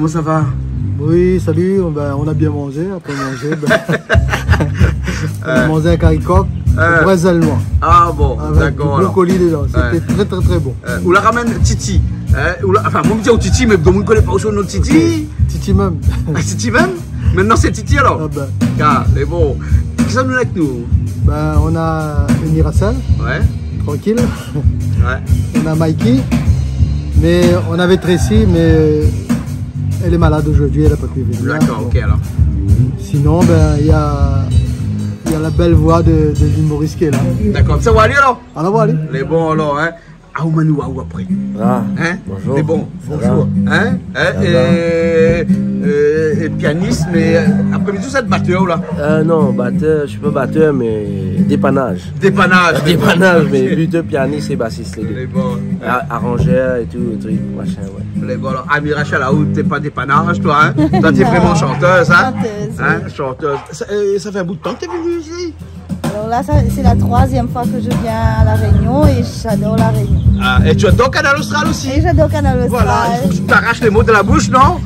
comment ça va? Oui, salut, on a bien mangé, après manger, on a mangé un caricoque au brésilien. Ah bon, d'accord. Avec du colis dedans, c'était très bon. On la ramène Titi. Enfin, moi je dis Titi, mais on ne connaît pas aussi notre Titi. Titi même. Titi même? Maintenant c'est Titi alors? Ah ben. Car, mais bon, qu'est-ce que nous avec nous? Ben, on a une Miracel, tranquille. On a Mikey, mais on avait Tracy, mais elle est malade aujourd'hui, elle n'a pas pu venir. D'accord, ok alors. Sinon, ben, il y a la belle voix de l'humoriste qui est là. D'accord, ça va aller alors? On va aller. Les bons alors, hein? Ah, Manu, ou après? Ah, hein? Bonjour. Les bons, bonjour. Hein? Et pianiste, mais après-midi, vous êtes batteur ou là? Non, batteur, je suis pas batteur, mais dépannage. Dépannage. Dépannage, mais plutôt pianiste et bassiste les deux. Les bons. Arrangeur et tout, truc, machin, ouais. Les bons, alors, Ami Rachel, là où t'es pas dépannage, toi, hein? Toi, t'es vraiment chanteuse, hein? Chanteuse. Hein? Chanteuse. Ça fait un bout de temps que t'es venue ici? Alors là, c'est la 3e fois que je viens à La Réunion et j'adore La Réunion. Ah, et tu adores Canal Austral aussi? Et j'adore Canal Austral. Voilà, il faut que tu t'arraches les mots de la bouche, non?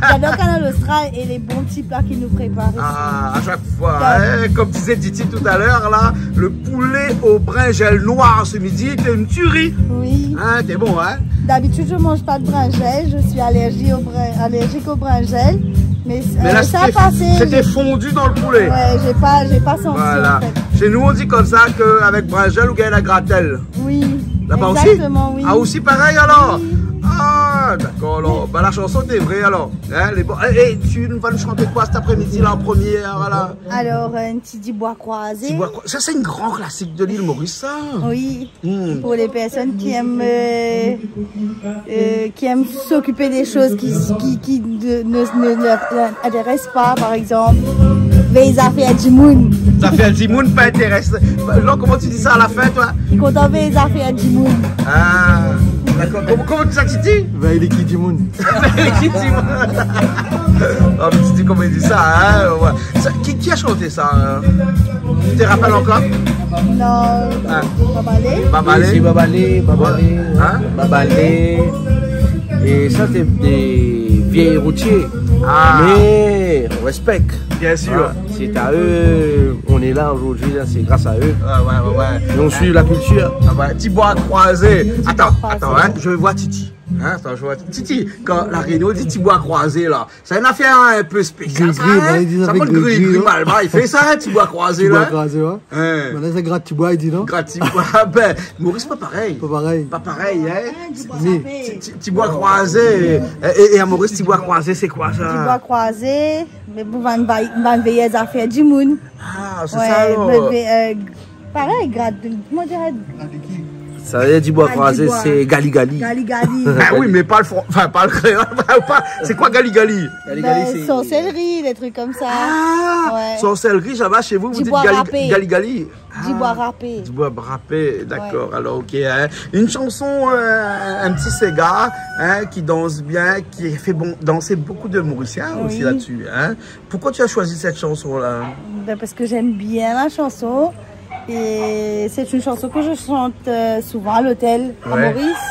J'adore Canal Austral et les bons petits plats qu'ils nous préparent. Ah, à chaque fois, hein, comme disait Titi tout à l'heure, là, le poulet au brinjel noir ce midi, t'es une tuerie. Oui. Hein, t'es bon, hein? D'habitude, je mange pas de brinjel, je suis allergique au brinjel. Mais là, ça a passé. C'était fondu dans le poulet. Ouais, j'ai pas senti. Voilà. En fait. Chez nous, on dit comme ça qu'avec brinjel, on gagne la gratelle. Oui. Là-bas aussi? Exactement, oui. Ah, aussi pareil alors? Oui. Ah, d'accord, alors. Bah, la chanson, t'es vraie alors. Hein, et tu vas nous chanter quoi cet après-midi, là, en première? Voilà. Alors, un petit bois croisé. Ça, c'est une grande classique de l'île Maurice, ça. Oui. Pour les personnes qui aiment s'occuper des choses qui ne leur intéressent pas, par exemple. Les affaires du monde. Ça fait un Dimoun pas intéressant. Non, comment tu dis ça à la fin, toi? Quand on fait les affaires du monde. Ah, d'accord. Comment tu dis ça, Titi? Ben, il est qui du monde. Oh, mais Titi, comment il dit ça, hein? Ouais. Qui a chanté ça? Tu te rappelles encore? Non, Babalé. Babalé? Si, Babalé, Hein? Babalé. Et ça, c'est des vieilles routiers. Ah. Mais on respecte. Bien sûr. C'est à eux, on est là aujourd'hui, c'est grâce à eux. Ouais. Et on suit la culture. Ah ouais, petit bois croisé. Attends, hein, je vais voir Titi. Hein, attends, je vois Titi. Quand la Réunion dit petit bois croisé là, c'est une affaire un peu spéciale. Ça s'appelle gris malba. Il fait ça, un petit bois croisé là. Petit bois croisé, ouais. Maintenant, c'est gratte bois, il dit non? Gratte bois, ben, Maurice, pas pareil. Pas pareil. Pas pareil, hein. Petit bois Oh. croisé. Et à Maurice, petit bois croisé, c'est quoi ça? Petit bois croisé, mais vous allez veiller les affaires du monde. Ah, c'est ça alors. Pareil, gratte, comment dirais Ça veut dire du bois croisé, c'est gali gali. Gali gali. Ah oui, mais pas le front, enfin pas le créole. C'est quoi gali gali? Ben, sorcellerie, des trucs comme ça. Ah, ouais. Sorcellerie, ça va chez vous, vous dites gali gali. Du bois râpé. Du bois râpé, d'accord. Ouais. Alors, ok. Hein. Une chanson, un petit Sega, hein, qui danse bien, qui fait danser beaucoup de Mauriciens aussi là-dessus. Hein. Pourquoi tu as choisi cette chanson-là? Ben, parce que j'aime bien la chanson. Et c'est une chanson que je chante souvent à l'hôtel à Maurice.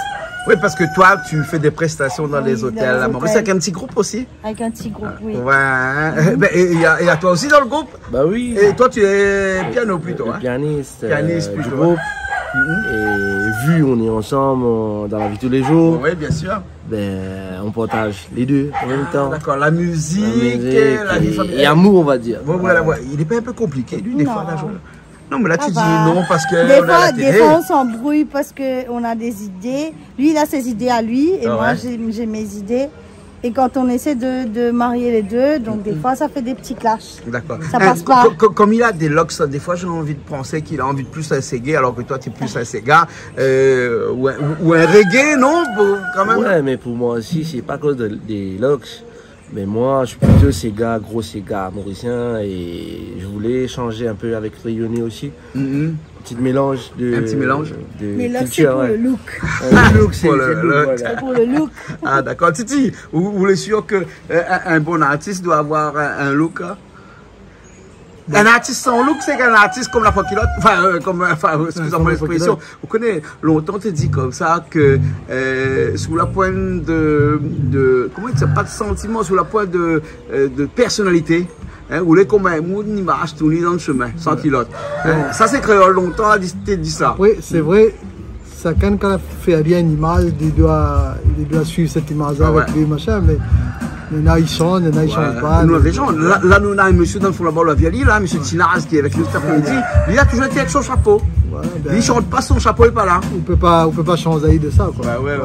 Oui, parce que toi, tu fais des prestations dans les hôtels à Maurice avec un petit groupe aussi. Avec un petit groupe, oui. Ouais. Ben, et il y a toi aussi dans le groupe? Bah oui. Et toi, tu es piano plutôt, hein? Pianiste plutôt, du groupe. Et vu on est ensemble dans la vie de tous les jours, oui, bien sûr. Ben, on partage les deux en même temps. D'accord, la musique la vie familiale. Et amour, on va dire. Voilà. Il est pas un peu compliqué, lui, des fois, la journée. Non, mais là, tu dis non parce que. Des fois, on s'embrouille parce qu'on a des idées. Lui, il a ses idées à lui et moi, j'ai mes idées. Et quand on essaie de marier les deux, donc des fois, ça fait des petits clashs. D'accord. Ça passe pas. Comme il a des locks, des fois, j'ai envie de penser qu'il a envie de plus un Sega, alors que toi, tu es plus un Sega. Ou un reggae, non? Quand même. Ouais, mais pour moi aussi, c'est pas à cause des locks. Mais moi, je suis plutôt Sega, gros Sega mauricien. Et je voulais changer un peu avec Rayonné aussi. Un petit mélange mais culture, c'est pour le look. Le look, c'est pour le look. Ah d'accord. Titi, vous êtes sûr qu'un bon artiste doit avoir un look? Un artiste sans look, c'est qu'un artiste comme la fois qu'il excusez-moi l'expression. Vous connaissez, longtemps, tu dis comme ça que sous la pointe comment il dit, pas de sentiment, sous la pointe de personnalité. Vous voulez comme un monde, une image tournée dans le chemin, sans pilote. Ça, c'est créole longtemps, tu dit ça. Oui, c'est vrai. Ça, quand on fait bien une image, il doit suivre cette image-là avec les machins, mais il y en a, ils chantent, il y en a, ils chantent pas. Là, nous, on a un monsieur dans le fond là-bas, la Viali, là, monsieur Tinaz, qui est avec nous cet après-midi. Lui, il a toujours été avec son chapeau. Il ne chante pas, son chapeau n'est pas là. On peut pas changer de ça, quoi. Ouais.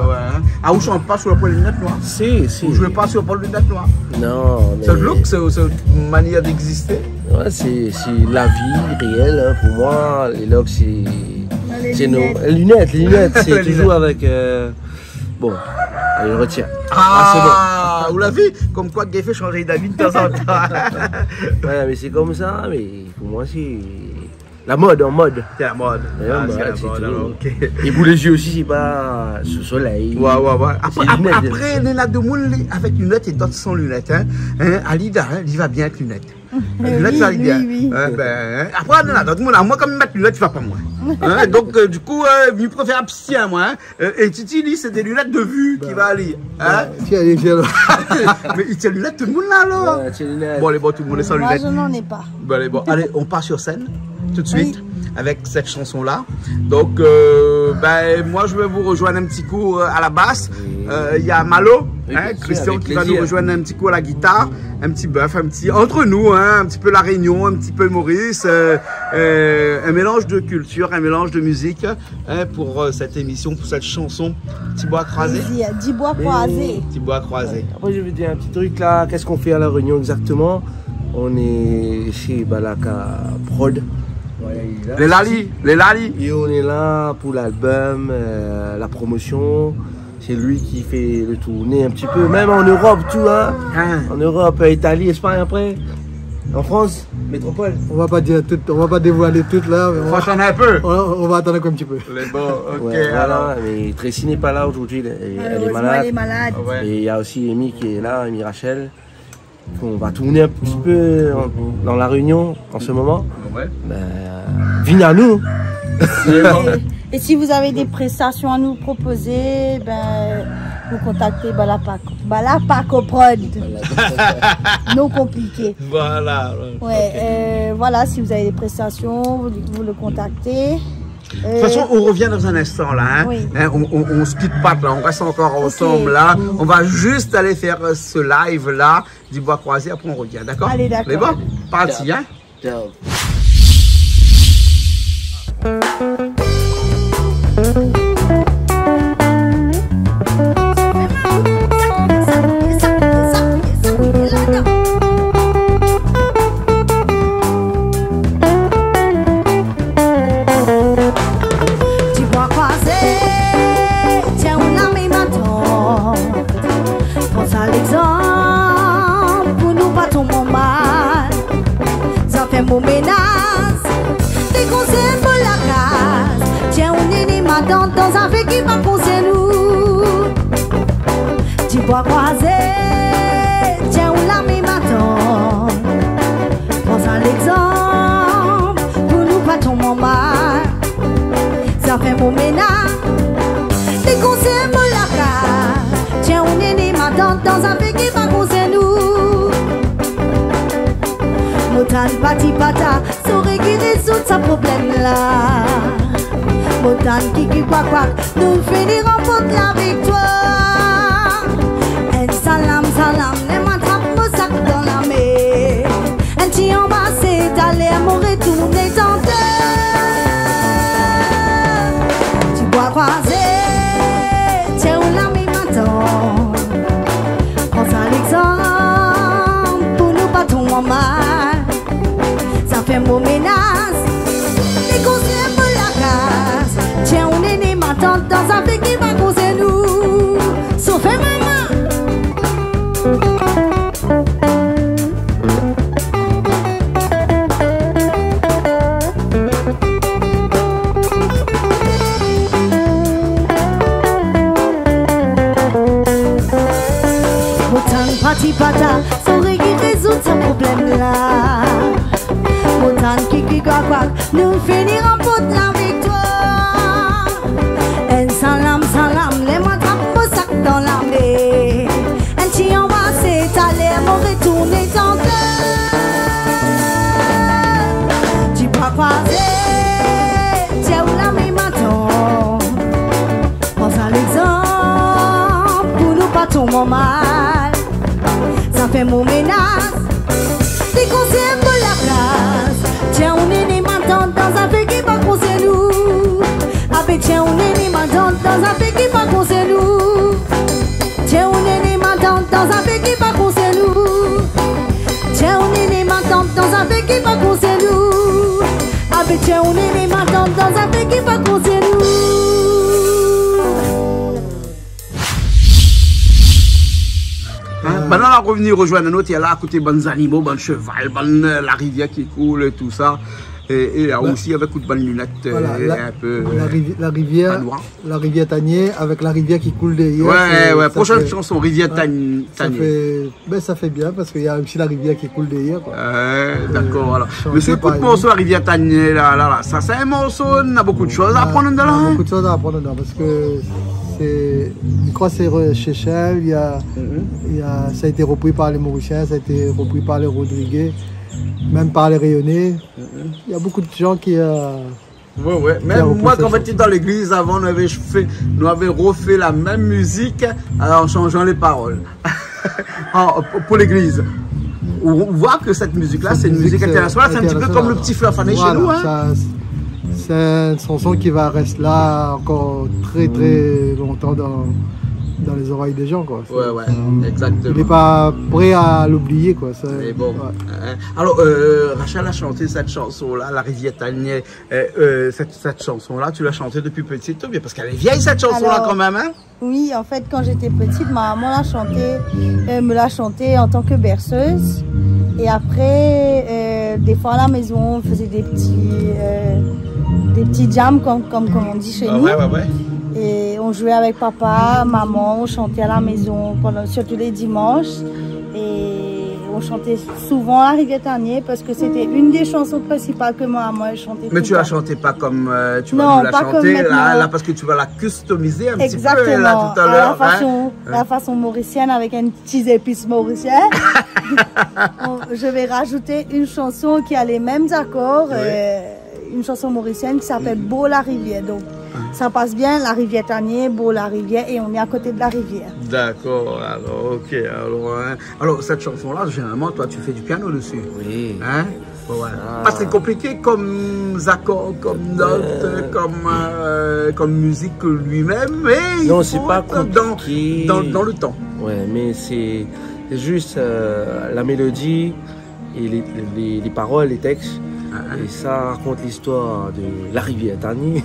Ah, vous ne chante pas sur le point de lunettes noires? Si. Vous ne jouez pas sur le point de lunettes noires? Non, mais... C'est le look, c'est une manière d'exister? Ouais, c'est la vie réelle, hein. Pour moi, les looks, c'est... Les lunettes, c'est toujours avec... Bon, allez, je retiens. C'est bon. Vous l'avez vu? Comme quoi, Gay fait changer d'avis de temps en temps. Ouais, mais c'est comme ça, mais pour moi, c'est... La mode, en mode. C'est la mode. Et pour les yeux aussi, c'est pas sous soleil. Ouais. Après, il y en a deux monde avec lunettes et d'autres sans lunettes. Alida, il va bien avec lunettes. Oui. Après, il y en a d'autres monde. Moi, comme mettre lunettes, tu vas pas moi. Donc, du coup, je préfère abstenir, moi. Et Titi, lui, c'est des lunettes de vue qui va aller. Tiens. Mais il tient lunettes, tout le monde là, alors. Bon, allez, tout le monde est sans lunettes. Moi, je n'en ai pas. Bon, allez, on part sur scène. Tout de suite avec cette chanson là. Donc moi je vais vous rejoindre un petit coup à la basse. Il y a Malo, Christian qui va nous rejoindre un petit coup à la guitare, un petit bœuf, entre nous, un petit peu la Réunion, un petit peu Maurice, un mélange de culture, un mélange de musique pour cette émission, pour cette chanson. Petit bois croisé. Petit bois croisé. Petit bois croisé. Après je vais dire un petit truc là. Qu'est-ce qu'on fait à la Réunion exactement? On est chez Balaka Prod. Les Lali. Et on est là pour l'album, la promotion. C'est lui qui fait le tournée un petit peu, même en Europe, tout, hein. En Europe, Italie, Espagne après. En France, métropole. On va pas dire tout, on va pas dévoiler tout là. Franchement, un peu. On va attendre un petit peu. Ok, alors. Mais Tracy n'est pas là aujourd'hui, elle est malade. Elle est malade. Et il y a aussi Amy qui est là, Amy Rachel. On va tourner un petit peu dans la Réunion en ce moment. Viens à nous. Et si vous avez des prestations à nous proposer, vous contactez Balapaco Prod. Non compliqué. Voilà. Voilà, si vous avez des prestations, vous le contactez. De toute façon, on revient dans un instant là. On se quitte pas là, on reste encore ensemble là. On va juste aller faire ce live là du bois croisé, après on revient, d'accord? Allez, d'accord. C'est bon? Parti, hein? Ciao. Mon menace, des conseils pour la case. Tiens, on est né maintenant dans un fait qui va poser nous. Tu bois croisé, tiens, on l'a mis maintenant. Prends un exemple, pour nous pas tomber mal. Ça fait mon ménage, des conseils pour la case. Tiens, on est né maintenant dans un fait qui va poser nous. Motan pati pata, saurait qui résout sa problème là. Motan kiki kwak kwak, nous finirons pour la victoire. Un salam salam, les m'attrape mon sac dans la mer. Un petit embrassé, d'aller mon retourner dans terre. Tu bois croisé, tiens on l'a mis maintenant. Prends un exemple, pour nous pas tomber mal. Fais mon menace, les conseils pour la casse. Tiens, on est né maintenant dans un pays qui va causer nous. Sauf maman. Autant de parti pata, saurait qui résout ce problème là. on est en deux. Tu peux croiser, tiens où la main m'attend. Prends un exemple pour nous pas tomber mal. Ça fait mon ménage, des conseils pour la place. Tiens on est né maintenant dans un pays qui va conseiller nous. Avec tiens on est né maintenant dans un pays qui va conseiller nous. Tiens on est né maintenant dans un pays qui va conseiller nous. Tiens on est né maintenant dans un pays qui va conseiller nous. Avec tiens on est né maintenant dans un pays qui va conseiller nous. Maintenant, on va revenir rejoindre un autre, il y a là à côté bonnes animaux, bonnes cheval, la rivière qui coule et tout ça. Et aussi avec de bonnes lunettes, voilà, un peu. La rivière Tanier avec la rivière qui coule derrière. Ouais, prochaine chanson, Rivière Tanier. Ça fait bien parce qu'il y a aussi la rivière qui coule derrière. D'accord, voilà. Mais ce coup de morceau, la Rivière Tanier, là, ça c'est un morceau, on a beaucoup de choses à apprendre dedans. On a beaucoup de choses à apprendre dedans parce que je crois que c'est chez Shell, ça a été repris par les Mauriciens, ça a été repris par les Rodriguez, même par les Rayonnais. Il y a beaucoup de gens qui... Même moi, quand j'étais dans l'église, avant, nous avions refait la même musique en changeant les paroles pour l'église. On voit que cette musique-là, c'est une musique internationale, c'est un petit peu comme le petit fleur fané chez nous. C'est une chanson qui va rester là encore très longtemps dans les oreilles des gens. Quoi. Ouais, exactement. Il n'est pas prêt à l'oublier. Bon. Alors, Rachel a chanté cette chanson-là, La Rivière Tanier. Cette chanson-là, tu l'as chantée depuis petite, bien parce qu'elle est vieille cette chanson-là quand même. Hein? Oui, en fait, quand j'étais petite, ma maman me l'a chantée en tant que berceuse. Et après, des fois à la maison, on faisait des petits jams, comme on dit chez nous. Et on jouait avec papa, maman, on chantait à la maison, surtout les dimanches. Et on chantait souvent La Rivière Tanier parce que c'était une des chansons principales que maman chantait. Mais tu la chantais pas comme tu vas nous la chanter là, parce que tu vas la customiser un petit peu là tout à l'heure. La façon mauricienne avec un petit épice mauricien. Je vais rajouter une chanson qui a les mêmes accords, une chanson mauricienne qui s'appelle Beau la rivière. Donc ça passe bien, La Rivière Tanier, Beau la rivière, et on est à côté de la rivière. D'accord, alors ok. Alors cette chanson-là, généralement, toi tu fais du piano dessus. Oui. Hein? Pas très compliqué comme accords, comme notes, comme musique lui-même, mais non, c'est pas compliqué dans le temps. Ouais, mais c'est juste la mélodie et les paroles, les textes. Et ça raconte l'histoire de la rivière Tanier.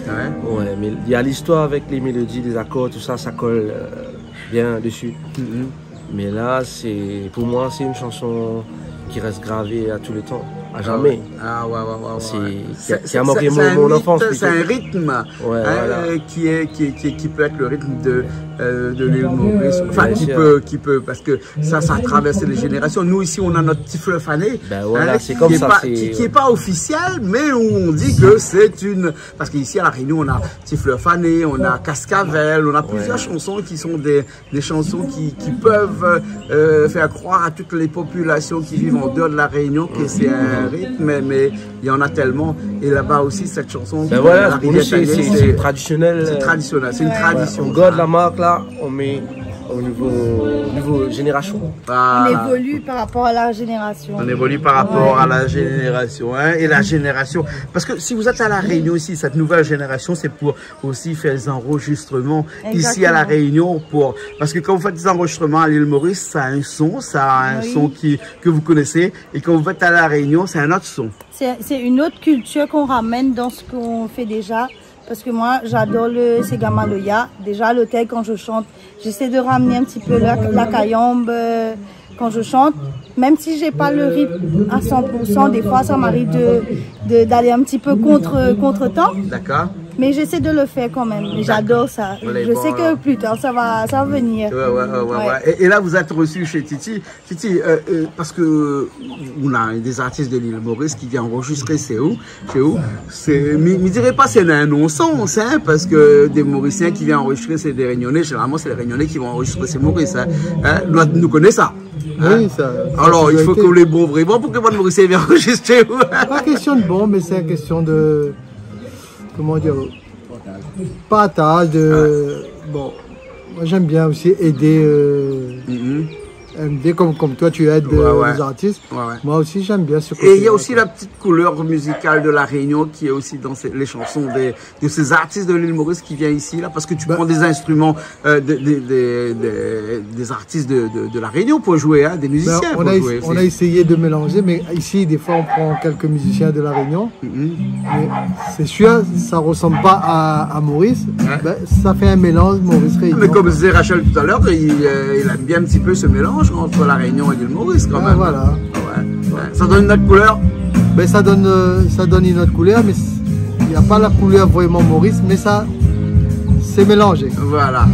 Ouais, mais il y a l'histoire avec les mélodies, les accords, tout ça, ça colle bien dessus. Mais là, pour moi, c'est une chanson qui reste gravée à tout le temps, à jamais. Qui a marqué mon enfance. C'est un rythme qui peut être le rythme de l'île Maurice. Enfin, qui peut, parce que ça a traversé les générations. Nous, ici, on a notre petit fleuve fané. C'est comme ça. Qui n'est pas officiel, mais où on dit que c'est une... Parce qu'ici, à La Réunion, on a petit fleuve fané, on a Cascavel, on a plusieurs chansons qui sont des chansons qui peuvent faire croire à toutes les populations qui vivent en dehors de La Réunion que c'est un rythme, mais il y en a tellement. Et là-bas aussi, cette chanson, La Rivière Tanier, c'est traditionnel. C'est traditionnel, c'est une tradition. On garde la marque là, on met au niveau génération. On évolue par rapport à la génération. On évolue par rapport à la génération. Et la génération, parce que si vous êtes à La Réunion aussi, cette nouvelle génération, c'est pour aussi faire des enregistrements ici à La Réunion. Parce que quand vous faites des enregistrements à l'île Maurice, ça a un son, que vous connaissez. Et quand vous êtes à La Réunion, c'est un autre son. C'est une autre culture qu'on ramène dans ce qu'on fait déjà. Parce que moi, j'adore le Segamaloya. Déjà, à l'hôtel, quand je chante, j'essaie de ramener un petit peu la cayambe quand je chante. Même si j'ai pas le rythme à 100%, des fois, ça m'arrive d'aller un petit peu contre-temps. D'accord. Mais j'essaie de le faire quand même. J'adore ça. Je sais que plus tard, ça va venir. Ouais. Et là, vous êtes reçu chez Titi. Titi, parce que on a des artistes de l'île Maurice qui viennent enregistrer, c'est où? Chez où? Je ne dirais pas c'est un non-sens, hein, parce que des Mauriciens qui viennent enregistrer, c'est des Réunionnais. Généralement, c'est les Réunionnais qui vont enregistrer ces Maurice. Nous connaissons ça. Oui, ça. Alors, il faut que les bons vraiment pour que Bonne Maurice vienne enregistrer. Pas question de bon, mais c'est une question de. Comment dire? Partage. Bon, moi j'aime bien aussi aider. MD comme toi tu aides les artistes. Moi aussi j'aime bien ce côté. Et il y a aussi la petite couleur musicale de la Réunion qui est aussi dans les chansons de ces artistes de l'île Maurice qui viennent ici là parce que tu prends des instruments des artistes de la Réunion pour jouer, hein, des musiciens. On a essayé de mélanger, mais ici des fois on prend quelques musiciens de la Réunion. Mais c'est sûr ça ressemble pas à Maurice. Ben, ça fait un mélange Maurice Réunion. Mais comme disait Rachel tout à l'heure, il aime bien un petit peu ce mélange entre la Réunion et l'île Maurice quand même. Voilà. Ça donne une autre couleur. Ben, ça donne une autre couleur, mais il n'y a pas la couleur vraiment Maurice, mais ça c'est mélangé. Voilà,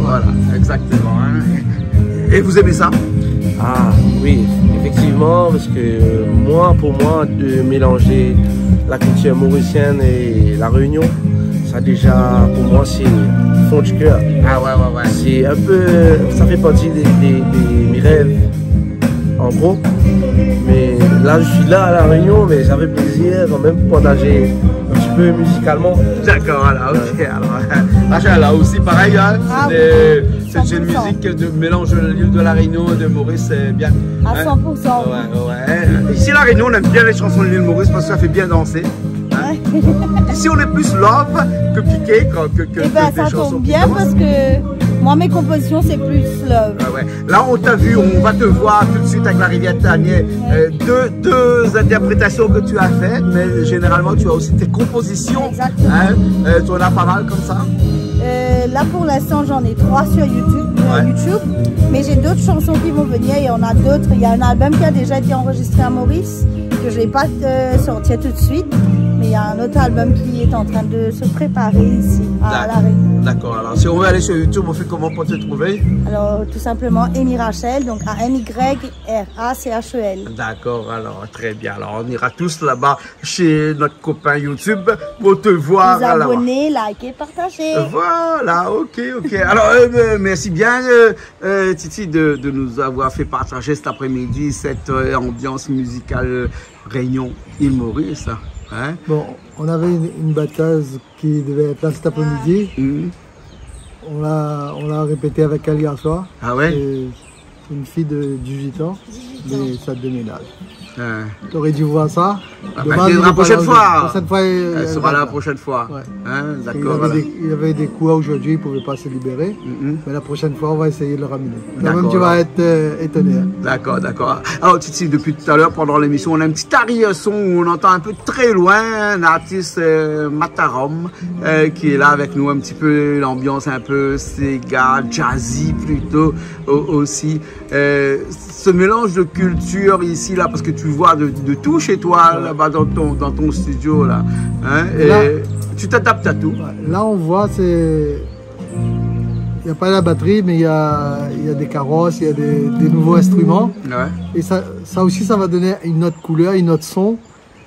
exactement. Hein. Et vous aimez ça? Ah oui, effectivement, parce que pour moi, de mélanger la culture mauricienne et la Réunion, ça déjà, pour moi, c'est fond du cœur. Ah ouais. C'est un peu, ça fait partie de mes rêves, en gros. Mais là, je suis là à la Réunion, mais ça fait plaisir quand même de partager un petit peu musicalement. D'accord, voilà, ok. Alors, Rachel, là aussi, pareil, hein, c'est une musique de mélange de l'île de la Réunion et de Maurice, c'est bien. À 100%. Ouais. Ici, la Réunion, on aime bien les chansons de l'île Maurice parce que ça fait bien danser. Ici, on est plus love que piqué que ça tombe bien parce que moi, mes compositions, c'est plus love. Là, on t'a vu, on va te voir tout de suite avec la rivière Tanier. Deux interprétations que tu as faites, mais généralement, tu as aussi tes compositions. Exactement. Tu en as pas mal comme ça? Là, pour l'instant, j'en ai 3 sur YouTube. Mais j'ai d'autres chansons qui vont venir. Il y en a d'autres. Il y a un album qui a déjà été enregistré à Maurice, que je ne vais pas sortir tout de suite. Mais il y a un autre album qui est en train de se préparer ici, à La Réunion. D'accord. Alors, si on veut aller sur YouTube, on fait comment pour te trouver? Alors, tout simplement, Amy Rachel, donc AMYRACHEL. D'accord. Alors, très bien. Alors, on ira tous là-bas chez notre copain YouTube pour te voir. Vous abonner, liker, partager. Voilà, ok. Alors, merci bien, Titi, de nous avoir fait partager cet après-midi cette ambiance musicale Réunion Île Maurice. Hein? Bon, on avait une batteuse qui devait être là cet après-midi. On l'a répété avec elle hier soir. Ah ouais? C'est une fille de 18 ans, de salle de ménage. Tu aurais dû voir ça. La prochaine fois. Elle sera là la prochaine fois. D'accord. Il avait des coups aujourd'hui, il ne pouvait pas se libérer. Mais la prochaine fois, on va essayer de le ramener. Quand même, tu vas être étonné. Hein. D'accord. Alors, Titi, depuis tout à l'heure, pendant l'émission, on a un petit arrière-son où on entend un peu très loin un artiste Matarom qui est là avec nous, un petit peu l'ambiance un peu Sega, jazzy plutôt aussi. Ce mélange de culture ici, là, parce que tu vois de tout chez toi, là-bas dans ton studio, là. Hein, et là, tu t'adaptes à tout. Là, on voit, il n'y a pas la batterie, mais il y a des carrosses, il y a des nouveaux instruments. Et ça aussi, ça va donner une autre couleur, une autre son.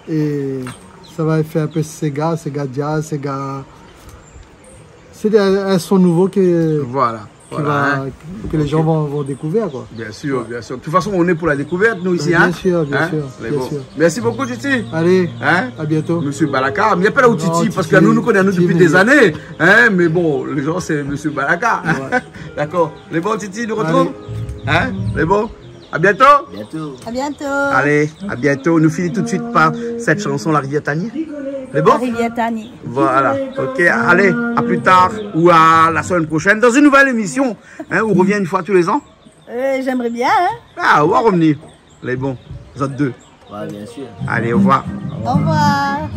Et ça va faire un peu Sega jazz, Sega... C'est un son nouveau que... Voilà. Que les gens vont découvrir, quoi. Bien sûr. De toute façon, on est pour la découverte, nous, ici. Bien sûr. Merci beaucoup, Titi. Allez, à bientôt. Monsieur Balaka. Mais il n'y a pas là où Titi, parce que nous connaissons depuis des années. Hein, mais bon, les gens, c'est Monsieur Balaka. D'accord. Les bons, Titi, nous retrouvons. Hein, les bons. À bientôt. À bientôt. Allez, à bientôt. Nous finissons tout de suite par cette chanson, La Rivière Tanier. Les bons? La Rivière Tanier. Voilà. Ok, allez, à plus tard ou à la semaine prochaine dans une nouvelle émission. Hein, on revient une fois tous les ans. J'aimerais bien. Hein? Ah, on va revenir. Les bons, vous êtes deux. Ouais, bien sûr. Allez, au revoir. Au revoir.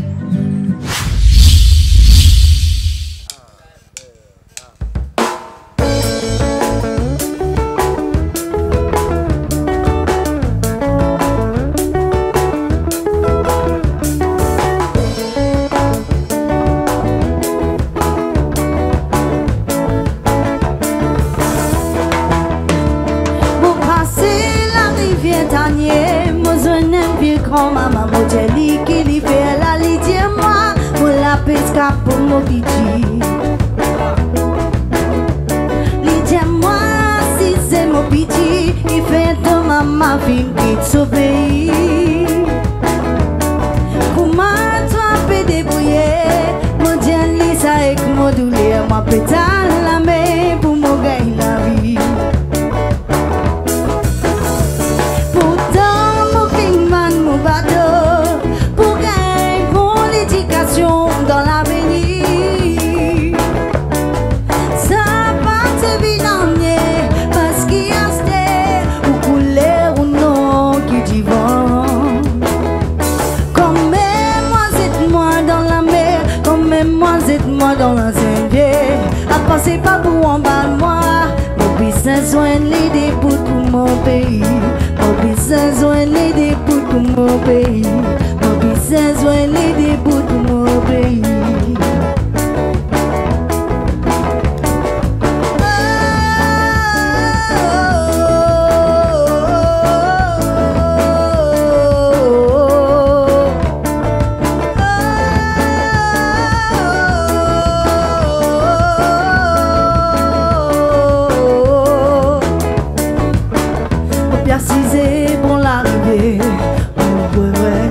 Maman Mojeli qui li fait la lidie moi pour la pesca pour mon petit lidie moi si c'est mon petit il fait de maman vie quitte ce pays. Comment toi peux débrouiller? Mon Dieu, Lisa avec mon douleur, ma pétale la main pour mon gagner la vie. Pourtant, mon film, mon bateau, pour gagner mon éducation dans l'avenir. Ça va te vilanger parce qu'il y a ou couleur ou non qui dit vent. Comme moi, c'est-moi dans la mer, comme moi, c'est-moi dans la zénée. À passer pas pour en bas de moi. Mon business, on les débouts pour mon pays. Mon business, on les débouts pour mon pays. Mon business, on les débouts pour mon pays. Pour l'arrivée, oh ouais,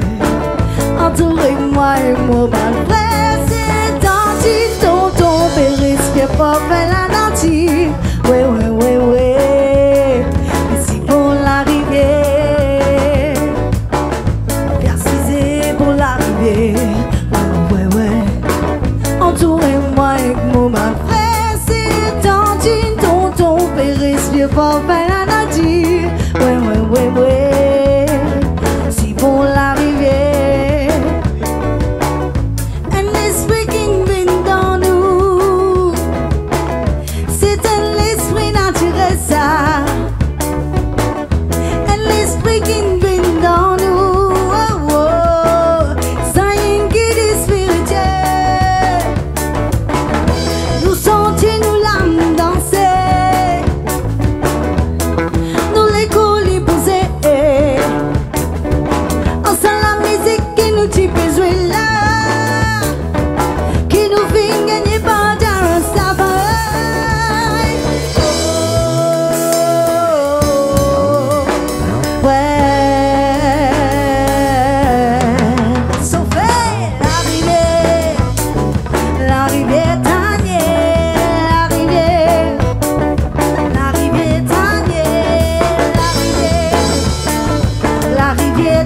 entourez-moi et mon mal frère, c'est gentil, tonton, péris, qui est pas fait la dentille, ouais, ici pour l'arrivée, persisez pour l'arrivée, ouais, entourez-moi et mon mal frère, c'est gentil, tonton, péris, qui est pas fait la dentille, ouais, si pour l'arrivée, un esprit qui vient dans nous, c'est un esprit naturel ça, un esprit qui vient dans nous, ça y est un guide spirituel, nous sentons nous l'âme danser, nous les colis pousser. L'arrivée